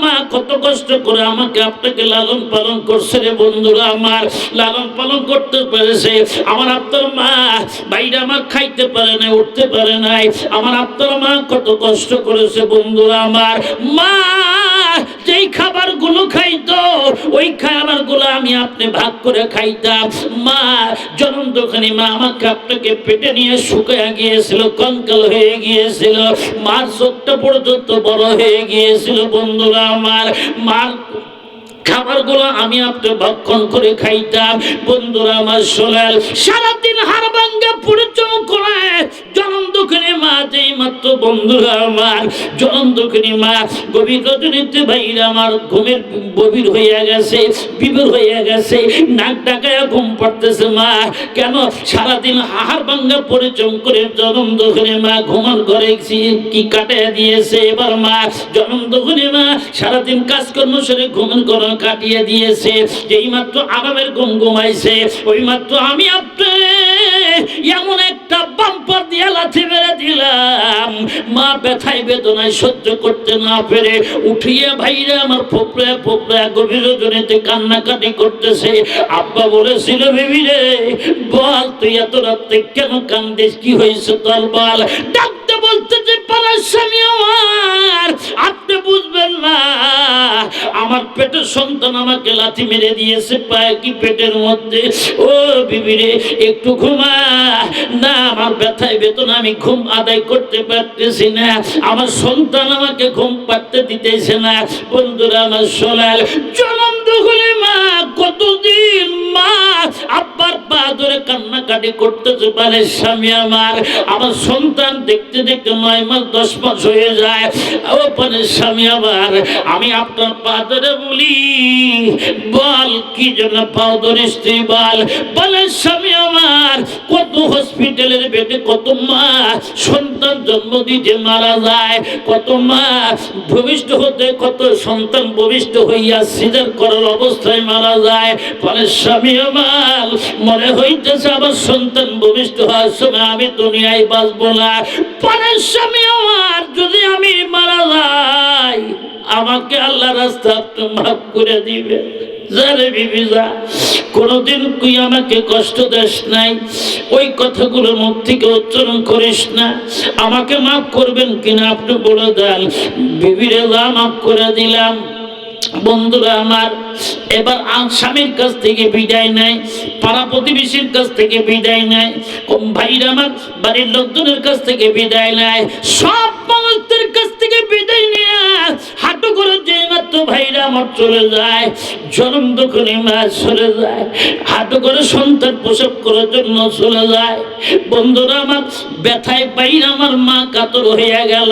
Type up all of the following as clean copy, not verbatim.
মা কত কষ্ট করে আমাকে আপনাকে লালন পালন করছে রে বন্ধুরা আমার, লালন পালন করতে পেরেছে। আমার আপনার মা বাইরে আমার খাইতে পারে নাই, উঠতে পারে নাই। আমার আপনার মা কত কষ্ট করেছে বন্ধুরা আমার। মা যেই খাবারগুলো খাইতো ওই খাবারগুলো আমি আপনি ভাগ করে খাইতাম। মা জনমদুখিনী মা আমাকে আপনাকে পেটে নিয়ে শুকিয়ে গিয়েছিল, কঙ্কাল হয়ে গিয়েছিল। মার চোখটা পর্যন্ত বড় হয়ে গিয়েছিল বন্ধুরা আমার। মার খাবারগুলো আমি আপনি ভক্ষণ করে খাইতাম বন্ধুরা আমার। শোনেন, সারাদিন হাড় ভাঙ্গা পরিশ্রম করে জনমদুখিনী মা যেই মাত্র বন্ধুরা আমার, জনমদুখিনী মা গভীর রজনীতে ভাইরা আমার ঘুমের গভীর হইয়া গেছে, বিভোর হইয়া গেছে, নাক ডাকায়া ঘুম পড়তেছে। মা কেন সারাদিন হাড় ভাঙ্গা পরিশ্রম করে জনমদুখিনী মা ঘুমার ঘরে কি কাটিয়ে দিয়েছে। এবার মা জনমদুখিনী মা সারাদিন কাজকর্ম সেরে ঘুমের ঘরে কাটিয়ে দিয়েছে। যেই মাত্র আরামের ঘুম ঘুমাইছে ওই মাত্র আমি আপনি এমন একটা বাম্পার দিয়ে লাথি মেরে দিলাম। মা ব্যথায় বেদনায় সহ্য করতে না পেরে উঠিয়ে ভাইরা আমার ফোপড়ে ফোপড়ে গভীর রজনীতে কান্নাকাটি করতেছে। আব্বা বলেছিল, বেবি রে বল তুই এত রাত্রে কেন কান্দিস, কি হয়েছে তোর বল। ডাকতে বলতে যে পাড়ার স্বামী আমার, আপনি বুঝবেন না, আমার পেটের সন্তান আমাকে লাথি মেরে দিয়েছে পায়ে কি পেটের মধ্যে। ও বিবি রে একটু ঘুমা না, আমার ব্যথায় বেতন আমি ঘুম আদায় করতে পারতেছি না, আমার সন্তান আমাকে ঘুম পাড়তে দিতেছে না। বন্ধুরা আমার শোনাল, জনমদুখিনী মা কতদিন মা আব্বার পা ধরে কান্নাকাটি করতেছে পারে স্বামী আমার। আমার সন্তান দেখতে দেখতে 9 মাস 10 মাস হয়ে যায়। ও পারে স্বামী আমার, আমি আপনার পা ধরে বলি বল কি জন্য পাও ধরিস তুই বল। বলে স্বামী আমার, কত হসপিটালের বেডে কত মা সন্তান জন্ম দিতে মারা যায়, কত মা ভূমিষ্ঠ হতে, কত সন্তান ভূমিষ্ঠ হইয়া সিজার করার অবস্থায় মারা যায়। বলে স্বামী আমার, মনে হইতেছে আমার সন্তান ভূমিষ্ঠ হওয়ার সময় আমি দুনিয়ায় বাঁচবো না। বলে স্বামী আমার, যদি আমি মারা যাই আমাকে আল্লাহ রাস্তা আপনি মাফ করে দিবে। যারে বিবি যা, কোনদিন তুই আমাকে কষ্ট দেস নাই, ওই কথাগুলো মুখ থেকে উচ্চারণ করিস না, আমাকে মাফ করবেন কিনা আপনি বলে দেন। বিবিরে যা মাফ করে দিলাম। বন্ধুরা আমার, এবার স্বামীর কাছ থেকে বিদায় নেয়, পাড়া প্রতিবেশীর কাছ থেকে বিদায় নেয়, ভাইরা আমার বাড়ির লোকজনের কাছ থেকে বিদায় নেয়, সব মানুষদের কাছ থেকে বিদায় নিয়ে হাঁটু করে যে মাত্র ভাইরা আমার চলে যায়, জনমদুখিনী মা চলে যায়, হাঁটু করে সন্তান প্রসব করার জন্য চলে যায়। বন্ধুরা আমার, ব্যথায় বাইরে আমার মা কাতর হয়ে গেল।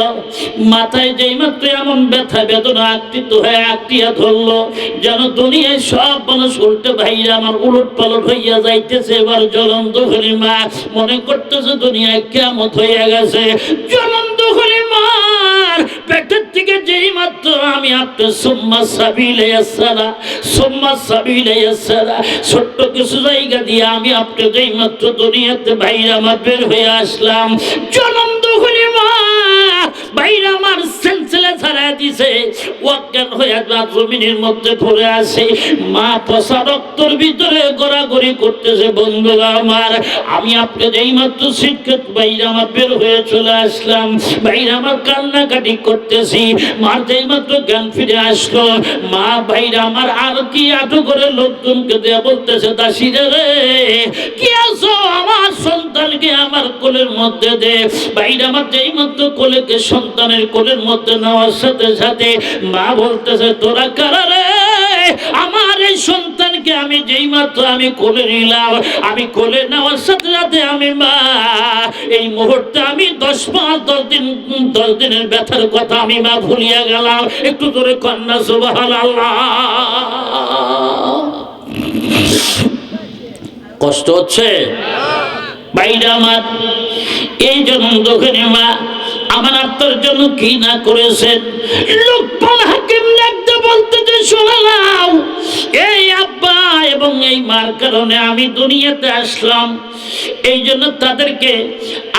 মাথায় যেই মাত্র এমন ব্যথা বেদনা আকৃত হয়ে আঁকড়িয়া ধরলো, যেন দুনিয়ায় সব মানুষ উল্টে ভাইরা আমার উলট পালট হইয়া যাইতেছে। এবার জনমদুখিনী মা মনে করতেছে দুনিয়ায় কিয়ামত হইয়া গেছে। জনমদুখিনী মার পেটের থেকে যেই মাত্র আমি আপনার সুম্মা সাবিলাইয়াস সালা, সুম্মা সাবিলাইয়াস সালা ছোট্ট কিছু জায়গা দিয়ে আমি আপনি যেই মাত্র দুনিয়াতে ভাইরা আমার বের হয়ে আসলাম, জনমদুখিনী মা ভাইরা আমার সেলসেলে ছাড়া দিছে, অজ্ঞান হয়ে জমিনের মধ্যে পড়ে আসে। মা পচা রক্তর ভিতরে গড়াগড়ি করতেছে। বন্ধুরা আমার, আমি আপনি যেই মাত্র শিক্ষক ভাইরা আমার বের হয়ে চলে আসলাম, ভাইরা আমার কান্নাকাটি করতেছি। মার যেই মাত্র জ্ঞান ফিরে আসলো, মা ভাইরা আমার আর কি আটু করে লোকজনকে দেয়া বলতেছে, দাসীরা রে কি আছো, আমার সন্তানকে আমার কোলের মধ্যে দে। ভাইরা আমার যেই মাত্র কোলেকে সন্তানের কোলের মধ্যে নেওয়ার সাথে সাথে মা বলতেছে, তোরা কারা রে? আমার এই সন্তানকে আমি যেই মাত্র আমি কোলে নিলাম, আমি কোলে নেওয়ার সাথে সাথে আমি মা এই মুহূর্তে আমি 10 মাস 10 দিনের ব্যথার কথা আমি মা ভুলিয়া গেলাম। একটু ধরে কন্যা সুবহানাল্লাহ। কষ্ট হচ্ছে ভাইরা আমার, এই জনমদুখিনী মা আমার আত্মার জন্য কি না করেছেন। লোকমান হাকিম লিখতে বলতে যে শুনে নাও, এই আব্বা এবং এই মার কারণে আমি দুনিয়াতে আসলাম, এই জন্য তাদেরকে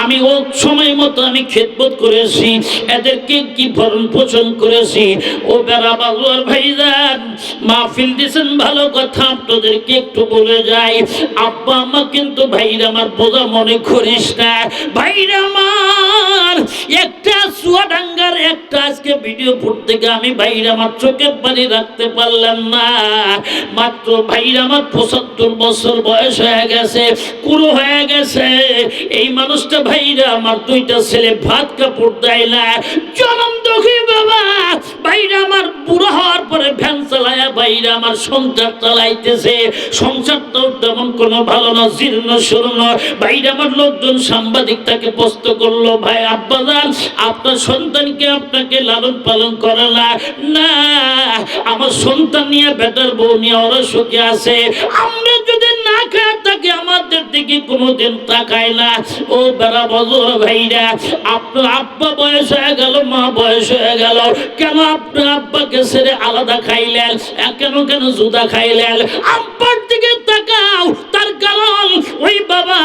আমি ও সময় মতো আমি খেদমত করেছি, এদেরকে কি ভরণ পোষণ করেছি। ও বেড়া বাজুয়ার ভাইজান, মাহফিল দিয়েছেন ভালো কথা, আপনাদেরকে একটু বলে যাই, আব্বা আমা কিন্তু ভাইরা আমার বোঝা মনে করিস না। ভাইরা আমার একটা চুয়াডাঙ্গার একটা আজকে ভিডিও ফুট থেকে আমি ভাইরা আমার চোখের পানি রাখতে পারলাম না। মাত্র ভাইরা আমার ৭৫ বছর বয়স হয়ে গেছে, কুড়ো হয়ে গেছে। এই মানুষটা ভাইরা আমার 2টা ছেলে ভাত কাপড় দেয় না, জনম দুঃখী বাবা। ভাইরা আমার বুড়ো হওয়ার পরে ভ্যান চালায়া ভাইরা আমার সংসার চালাইতেছে। সংসারটাও তেমন কোনো ভালো না, জীর্ণ শূন্য। ভাইরা আমার লোকজন সাংবাদিক তাকে প্রশ্ন করলো, ভাই আব্বাজান আপনার সন্তানকে আপনাকে লালন পালন করে না? না, আমার সন্তান নিয়ে বেটার বউ নিয়ে ওরা সুখে আছে। আমরা যদি না খায় তাকে আমাদের দিকে কোনোদিন তাকায় না। ও বেড়া বজর ভাইরা, আপনার আব্বা বয়স হয়ে গেল, মা বয়স হয়ে গেল, কেন আপনার আব্বাকে ছেড়ে আলাদা খাইলেন? কেন কেন জুদা খাইলেন? আব্বার দিকে তাকাও, তার কারণ ওই বাবা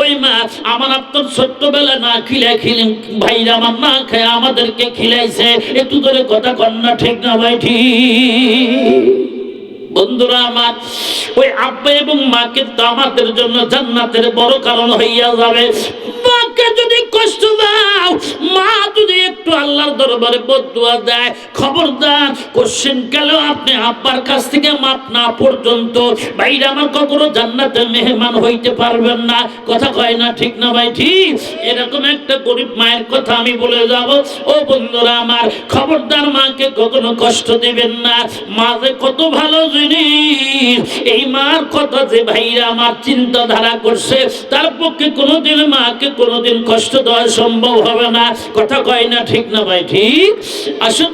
ওই মা আমার আপনার ছোট্টবেলা না খিলাইছিলেন, ভাইরা আমার না খায় আমাদেরকে খিলাইছে। একটু ধরে কথা কন না, ঠিক না ভাই? ঠিক। বন্ধুরা আমার, ওই আব্বা এবং মাকে তো আমাদের জন্য জান্নাতের বড় কারণ হইয়া যাবে। মাকে যদি কষ্ট দাও, মা যদি একটু আল্লাহর দরবারে বদদুয়া দেয়, খবরদার কোশ্চেন কালেও আপনি আব্বার কাছ থেকে মাপ না পর্যন্ত ভাইরা আমার কখনো জান্নাতের মেহমান হইতে পারবেন না। কথা কয় না, ঠিক না ভাই? ঠিক। এরকম একটা গরিব মায়ের কথা আমি বলে যাব। ও বন্ধুরা আমার, খবরদার মাকে কখনো কষ্ট দিবেন না। মা যে কত ভালো জিনিস, এই মার কথা যে ভাইরা আমার চিন্তাধারা করছে, তার পক্ষে কোনোদিন মাকে কোনোদিন কষ্ট দেওয়া সম্ভব হবে না। কথা কয় না, ঠিক না ভাই? ঠিক। আসুন,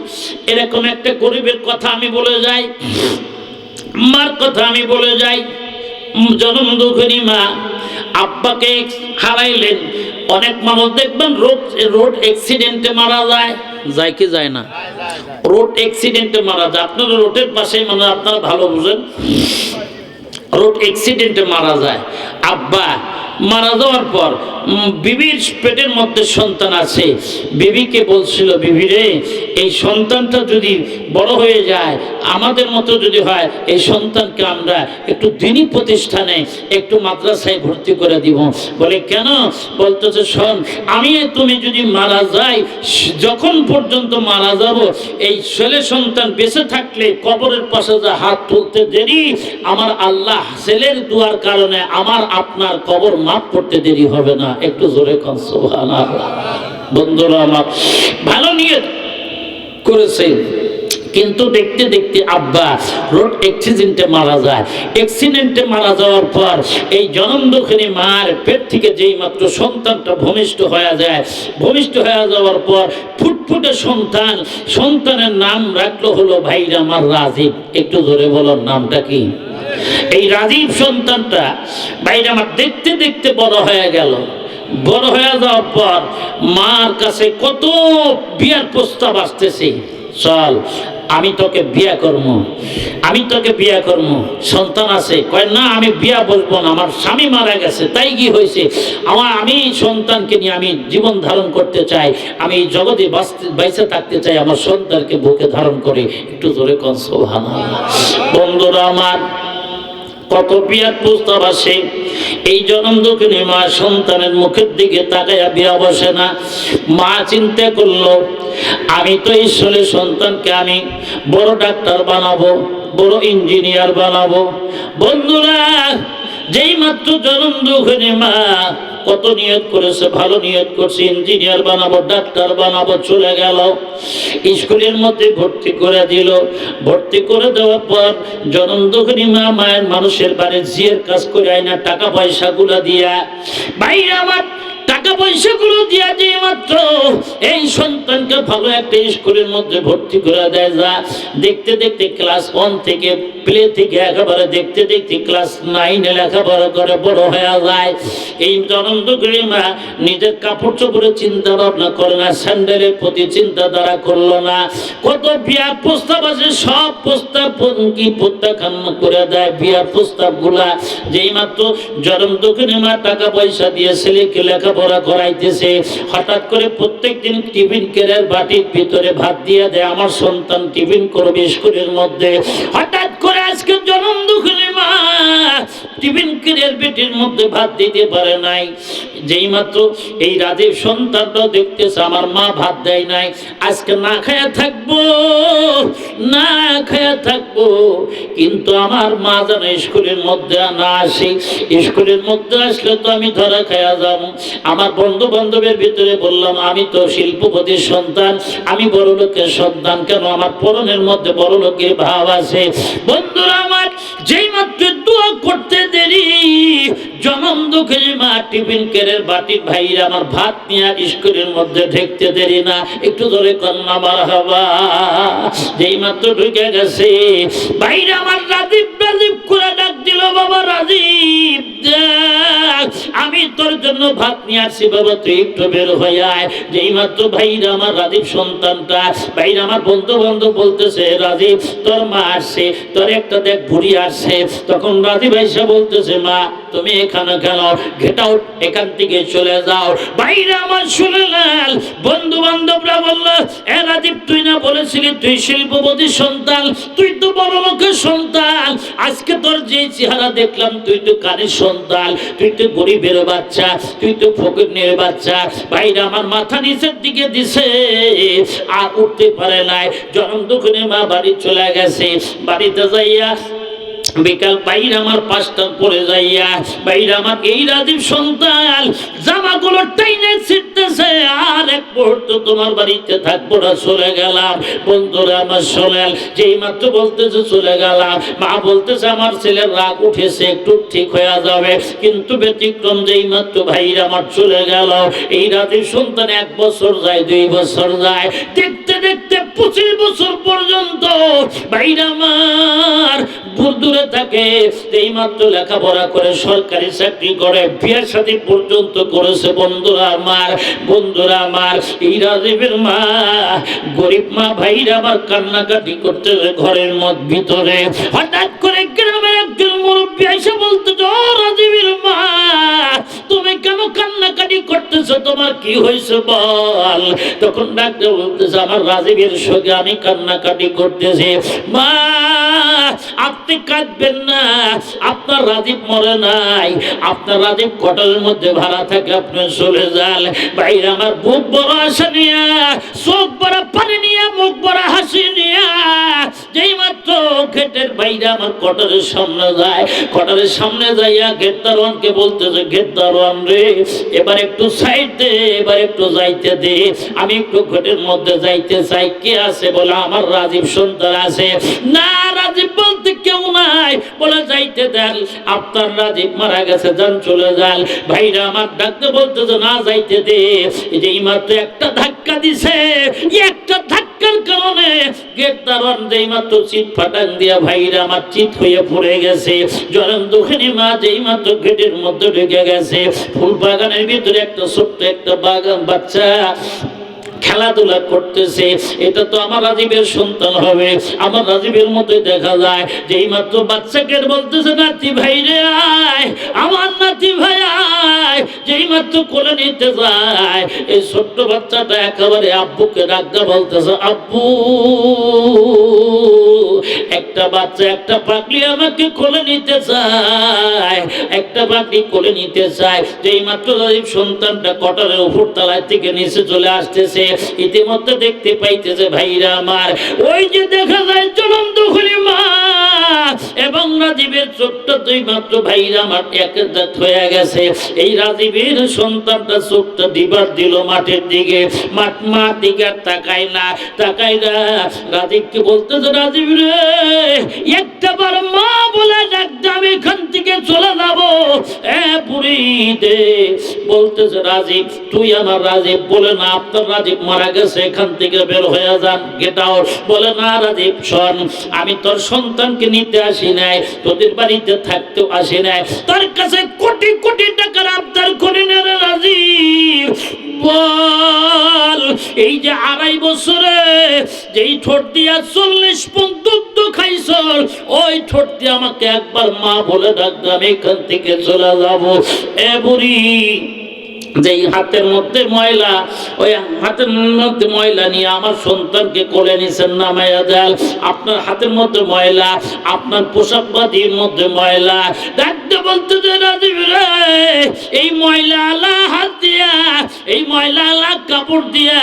এরকম একটা গরিবের কথা আমি বলে যাই, মার কথা আমি বলে যাই। জনম দুঃখিনী মা আব্বাকে হারাইলেন। অনেক মানুষ দেখবেন রোড অ্যাক্সিডেন্টে মারা যায়, যায় কি যায় না? রোড অ্যাক্সিডেন্টে মারা যায়। আপনারা রোডের পাশে, মানে আপনারা ভালো বুঝেন, রোড অ্যাক্সিডেন্টে মারা যায়। আব্বা মারা যাওয়ার পর বিবির পেটের মধ্যে সন্তান আছে। বিবিকে বলছিল, বিবি রে, এই সন্তানটা যদি বড় হয়ে যায়, আমাদের মতো যদি হয়, এই সন্তানকে আমরা একটু দিনী প্রতিষ্ঠানে, একটু মাদ্রাসায় ভর্তি করে দিব। বলে কেন? বলতেছে, শোন, আমি তুমি যদি মারা যাই, যখন পর্যন্ত মারা যাব, এই ছেলে সন্তান বেঁচে থাকলে কবরের পাশে যা হাত তুলতে দেরি, আমার আল্লাহ ছেলের দুয়ার কারণে আমার আপনার কবর মাফ করতে দেরি হবে না। একটু জোরে কোন সুবহানাল্লাহ। বন্ধুরা আমার, ভালো নিয়ত করেছে, কিন্তু দেখতে দেখতে আব্বা রোড অ্যাক্সিডেন্টে মারা যায়। অ্যাক্সিডেন্টে মারা যাওয়ার পর এই জনম দুঃখিনী মার পেট থেকে যেই মাত্র সন্তানটা ভূমিষ্ঠ হয়ে যায়, ভূমিষ্ঠ হয়ে যাওয়ার পর ফুটফুটে সন্তান, সন্তানের নাম রাখলো হলো ভাইরা আমার রাজীব। একটু জোরে বলার নামটা কি? এই রাজীব সন্তানটা ভাইরা আমার দেখতে দেখতে বড় হয়ে গেল। বড় হয়ে যাওয়ার পর মার কাছে কত বিয়ার প্রস্তাব আসতেছে, চল আমি তোকে বিয়া করব, আমি তোকে বিয়া করব। সন্তান আছে, কয় না আমি বিয়া বলবো না, আমার স্বামী মারা গেছে, তাই কি হয়েছে, আমি সন্তানকে নিয়ে আমি জীবন ধারণ করতে চাই, আমি এই জগতে বেঁচে থাকতে চাই, আমার সন্তানকে বুকে ধারণ করে। একটু জোরে কোন সুবহানাল্লাহ। বন্ধুরা আমার, কত বিয়ার প্রস্তাব আসে। এই জনম দুঃখিনী মা সন্তানের মুখের দিকে তাকাইয়া বিয়া বসে না। মা চিন্তা করলো, আমি তো এই ছেলে সন্তানকে আমি বড় ডাক্তার বানাবো, বড় ইঞ্জিনিয়ার বানাবো। বন্ধুরা, যেই মাত্র জনম দুঃখিনী মা কত নিয়ত করেছে, ভালো নিয়ত করছে, ইঞ্জিনিয়ার বানাবো, ডাক্তার বানাবো, চলে গেল স্কুলের মধ্যে ভর্তি করে দিল। ভর্তি করে দেওয়ার পর জনম দুঃখিনী মা মায়ের মানুষের বাড়ি জিয়ের কাজ করে আয়না টাকা পয়সা গুলা দিয়া, ভাইরা আমার টাকা পয়সা গুলো দিয়া যে মাত্র এই সন্তানকে ভালো একটা স্কুলের মধ্যে ভর্তি করে দেয়। যা দেখতে দেখতে ক্লাস 1 থেকে প্লে থেকে একেবারে দেখতে দেখতে ক্লাস 9 লেখাপড়া করে বড় হয়ে যায়। এই জনম দুঃখিনী মা নিজের কাপড় চোপড়ের চিন্তা ভাবনা করে না, স্যান্ডেলের প্রতি চিন্তাধারা করলো না। কত বিয়ার প্রস্তাব আছে, সব প্রস্তাব কি প্রত্যাখ্যান করে দেয়। বিয়ার প্রস্তাব গুলা যেই মাত্র জনম দুঃখিনী মা টাকা পয়সা দিয়ে ছেলেকে লেখা লেখাপড়া করাইতেছে। হঠাৎ করে প্রত্যেকদিন টিফিন কেড়ের বাটির ভিতরে ভাত দিয়ে দেয়, আমার সন্তান টিফিন করবে স্কুলের মধ্যে। হঠাৎ করে আজকে জনম দুঃখিনী মা টিফিন কেড়ের পেটের মধ্যে ভাত দিতে পারে নাই। যেই মাত্র এই রাজীব সন্তানটাও দেখতেছে আমার মা ভাত দেয় নাই, আজকে না খায়া থাকবো, না খায়া থাকবো। কিন্তু আমার মা যেন স্কুলের মধ্যে না আসে, স্কুলের মধ্যে আসলে তো আমি ধরা খায়া যাবো। আমার বন্ধু বান্ধবের ভিতরে বললাম আমি তো শিল্পপতির সন্তান, আমি বড় লোকের সন্তান, কেন আমার পরনের মধ্যে বড় লোকের ভাব আছে। বন্ধুরা আমার, যেই মাত্র দোয়া করতে দেরি, জনম দুঃখের মা টিফিন কেড়ের বাটির ভাইরা আমার ভাত নিয়ে স্কুলের মধ্যে ঢুকতে দেরি না, একটু ধরে কন্যা মারহাবা। যেই মাত্র ঢুকে গেছে ভাইরা আমার রাজীব রাজীব করে ডাক দিল, বাবা রাজীব আমি তোর জন্য ভাত নিয়ে আসছি, বাবা তুই একটু বের হয়ে আয়। যেই মাত্র ভাইরা আমার রাজীব সন্তানটা, ভাইরা আমার বন্ধু বান্ধব বলতেছে রাজীব তোর মা আসছে, তোর একটা দেখ বুড়ি আসছে। তখন রাজীব ভাইসা বলতেছে মা তুমি এখানে কেন, গেট আউট, এখান থেকে চলে যাও। ভাইরা আমার শুনে নেন, বন্ধু বান্ধবরা বলল এ রাজীব তুই না বলেছিলি তুই শিল্পপতি সন্তান, তুই তো বড় লোকের সন্তান, আজকে তোর যে চেহারা দেখলাম তুই তো কানের সন্তান, তুই তো গরিবের বাচ্চা, তুই তো ফকিরের বাচ্চা। ভাইরা আমার মাথা নিচের দিকে দিছে, আর উঠতে পারে নাই। জনম দুঃখিনী মা বাড়ি চলে গেছে। বাড়িতে যাইয়া বিকাল বাইরে আমার 5টার পরে যাইয়া বাইরে আমার এই রাজীব সন্তান জামাগুলো টাইনে ছিটতেছে, আর এক মুহূর্ত তোমার বাড়িতে থাকবো না, চলে গেলাম। বন্ধুরা আমার শোনেন, যেই মাত্র বলতেছে চলে গেলাম, মা বলতেছে আমার ছেলের রাগ উঠেছে, একটু ঠিক হয়ে যাবে। কিন্তু ব্যতিক্রম, যেই মাত্র ভাইরা আমার চলে গেল, এই রাজীব সন্তান 1 বছর যায়, 2 বছর যায়, দেখতে দেখতে 25 বছর পর্যন্ত ভাইরা আমার দূরে থাকে। এই মাত্র লেখাপড়া করে সরকারি চাকরি করে, বিয়ের সাথে পর্যন্ত করেছে। বন্ধুরা আমার, বন্ধুরা আমার, এই রাজীবের মা, গরিব মা ভাইরা আমার কান্নাকাটি করতেছে ঘরের ভিতরে। হঠাৎ করে গ্রামের একজন মুরব্বী এসে বলতেছে ও রাজীবের মা তুমি কেন কান্নাকাটি করতেছো, তোমার কি হয়েছে বল। তখন ডাক্তার বলতেছে আমার রাজীবের সঙ্গে আমি কান্নাকাটি করতেছি। মা আপনি কাঁদবেন না, আপনার রাজীব মরে নাই, আপনার রাজীব কোটারের মধ্যে ভাড়া থাকে, আপনি চলে যান। ভাইরা আমার বুক বড় আশা নিয়া, চোখ বড় পানি নিয়ে, মুখ বড় হাসি নিয়া যেই মাত্র গেটের বাইরে আমার কোটারের সামনে যায়, কোটারের সামনে যাইয়া গেট দারোয়ানকে বলতেছে গেট দারোয়ান রে এবার একটু সাইড দে, এবার একটু যাইতে দে, আমি একটু গেটের মধ্যে যাইতে চাই। কে আছে বলে আমার রাজীব সন্তান আছে। না রাজীব বলতে কেউ নাই, বলে যাইতে দেন, আপনার রাজীব মারা গেছে, যান চলে যান। ভাইরা আমার ডাকতে বলতেছে না যাইতে দে। এই মাত্র একটা ধাক্কা দিছে, একটা ধাক্কার কারণে গেট দারোয়ান যেই মাত্র চিৎ ফাটান দিয়া ভাইরা আমার চিৎ হয়ে পড়ে গেছে। জনম দুঃখিনী মা যেই মাত্র গেটের মধ্যে ঢুকে গেছে, ফুল বাগানের ভিতরে একটা ছোট্ট একটা বাগান বাচ্চা খেলাধুলা করতেছে। এটা তো আমার রাজীবের সন্তান হবে, আমার রাজীবের মধ্যে দেখা যায়। যেই মাত্র বাচ্চাকে বলতেছে নাতি ভাই রে আয়, আমার নাতি ভাই আয়, যেই মাত্র কোলে নিতে যায়, এই ছোট্ট বাচ্চাটা একেবারে আব্বুকে ডাকতে বলতেছে আব্বু। একটা বাচ্চা একটা পাগলি আমাকে কোলে নিতে চায়, একটা পাগলি কোলে নিতে চায়। যেই মাত্র রাজীব সন্তানটা কটারের উপর তলায় থেকে নিচে চলে আসতেছে, ইতিমধ্যে দেখতে পাইতেছে ভাইরা আমার ওই যে দেখা যায় জনম দুঃখিনী মা এবং রাজীবের ছোট্ট 2 মাত্র ভাইরা আমার এক দাঁত হয়ে গেছে। এই রাজীবের সন্তানটা চোখটা দিবার দিল মাঠের দিকে, মাঠ দিকে তাকায় না, তাকায় না। রাজীবকে বলতেছে রাজীব রে একটা বার মা বলে ডাকতে আমি এখান থেকে চলে যাব। বুড়ি দে বলতেছে রাজীব তুই আমার রাজীব, বলে না আপনার রাজীব মারা গেছে, এখান থেকে বের হয়ে যান, গেট আউট। বলে না রাজীব শোন, আমি তোর সন্তানকে নিতে আসি নাই, তোদের বাড়িতে থাকতেও আসি নাই, তোর কাছে কোটি কোটি টাকার আবদার করি না রে রাজীব। বল এই যে 2.5 বছরে যেই ঠোঁট দিয়া 40 পণ দুধ খাইছ, ওই ঠোঁট দিয়ে আমাকে একবার মা বলে ডাকবে, আমি এখান থেকে চলে যাবো। এ বুড়ি যেই হাতের মধ্যে ময়লা, ওই হাতের মধ্যে ময়লা নিয়ে আমার সন্তানকে কোলে নিছেন, নামাইয়া দেন। আপনার হাতের মধ্যে ময়লা, আপনার পোশাক বাদির মধ্যে ময়লা, ডাকতে বলতে যে রাজীব রে, এই ময়লা আলা হাত দিয়া, এই ময়লা আলা কাপড় দিয়া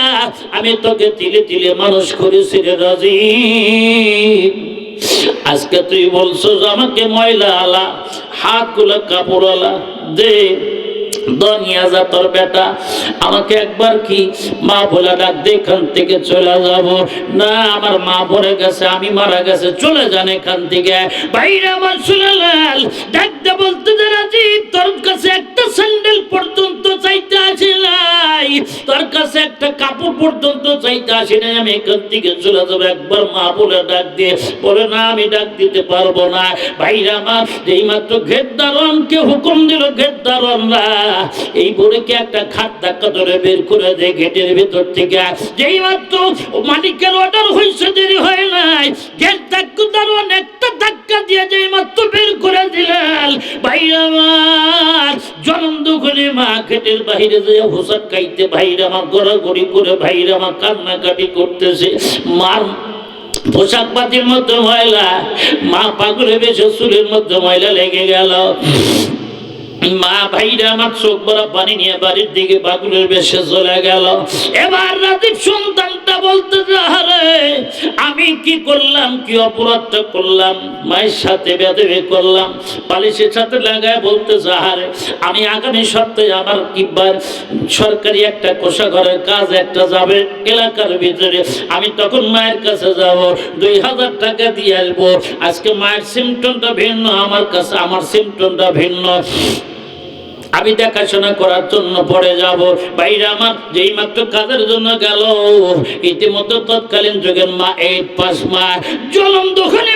আমি তোকে তিলে তিলে মানুষ করেছি রে রাজীব। আজকে তুই বলছো আমাকে ময়লা আলা হাত গুলা কাপড় আলা দে, দুনিয়া যা তোর বেটা, আমাকে একবার কি মা বলে ডাক দে, এখান থেকে চলে যাব না, আমার মা পড়ে গেছে, আমি মারা গেছে, চলে যান এখান থেকে। বাইরে আমার শুনলাল ডাকতে বলতে যে রাজীব, তোর কাছে একটা স্যান্ডেল পর্যন্ত চাইতে আসি নাই, তোর কাছে একটা কাপড় পর্যন্ত চাইতে আসি নাই, আমি এখান থেকে চলে যাবো, একবার মা বলে ডাক দিয়ে। বলে না, আমি ডাক দিতে পারবো না। বাইরে আমার যেই মাত্র ঘের দারোয়ানকে হুকুম দিল, ঘের দারোয়ানরা এই বুড়িকে একটা খাট ধাক্কা ধরে বের করে দেয় গেটের ভেতর থেকে। যেই মাত্র মালিকের অর্ডার হয়েছে, দেরি হয় নাই, গেট ধাক্কা দারোয়ান একটা ধাক্কা দিয়ে যেই মাত্র বের করে দিলেন। ভাইরা আমার জনম দুঃখে মা গেটের বাইরে যে হোসাট খাইতে, ভাইরা আমার গড়াগড়ি করে, ভাইরা আমার কান্নাকাটি করতেছে। মার পোশাক পাতির মধ্যে ময়লা, মা পাগলে বেশি চুলের মধ্যে ময়লা লেগে গেল। মা ভাইরা আমার চোখ ভরা পানি নিয়ে বাড়ির দিকে বাগুলের বেশে চলে গেল। এবার রাজীব সন্তানটা বলতে আরে আমি কি করলাম, কি অপরাধটা করলাম, মায়ের সাথে বেদবি করলাম, বালিশের সাথে লাগায় বলতে আরে আমি আগামী সপ্তাহে আমার কিবার সরকারি একটা কোষাঘরের কাজ একটা যাবে এলাকার ভিতরে, আমি তখন মায়ের কাছে যাব, 2000 টাকা দিয়ে আসবো। আজকে মায়ের সিমটমটা ভিন্ন, আমার কাছে আমার সিমটমটা ভিন্ন, আমি দেখাশোনা করার জন্য পড়ে যাব। বাইরে আমার যেই মাত্র কাজের জন্য গেল, ইতিমধ্যে তৎকালীন যুগের মা 8 পাস মা জলম দোকানে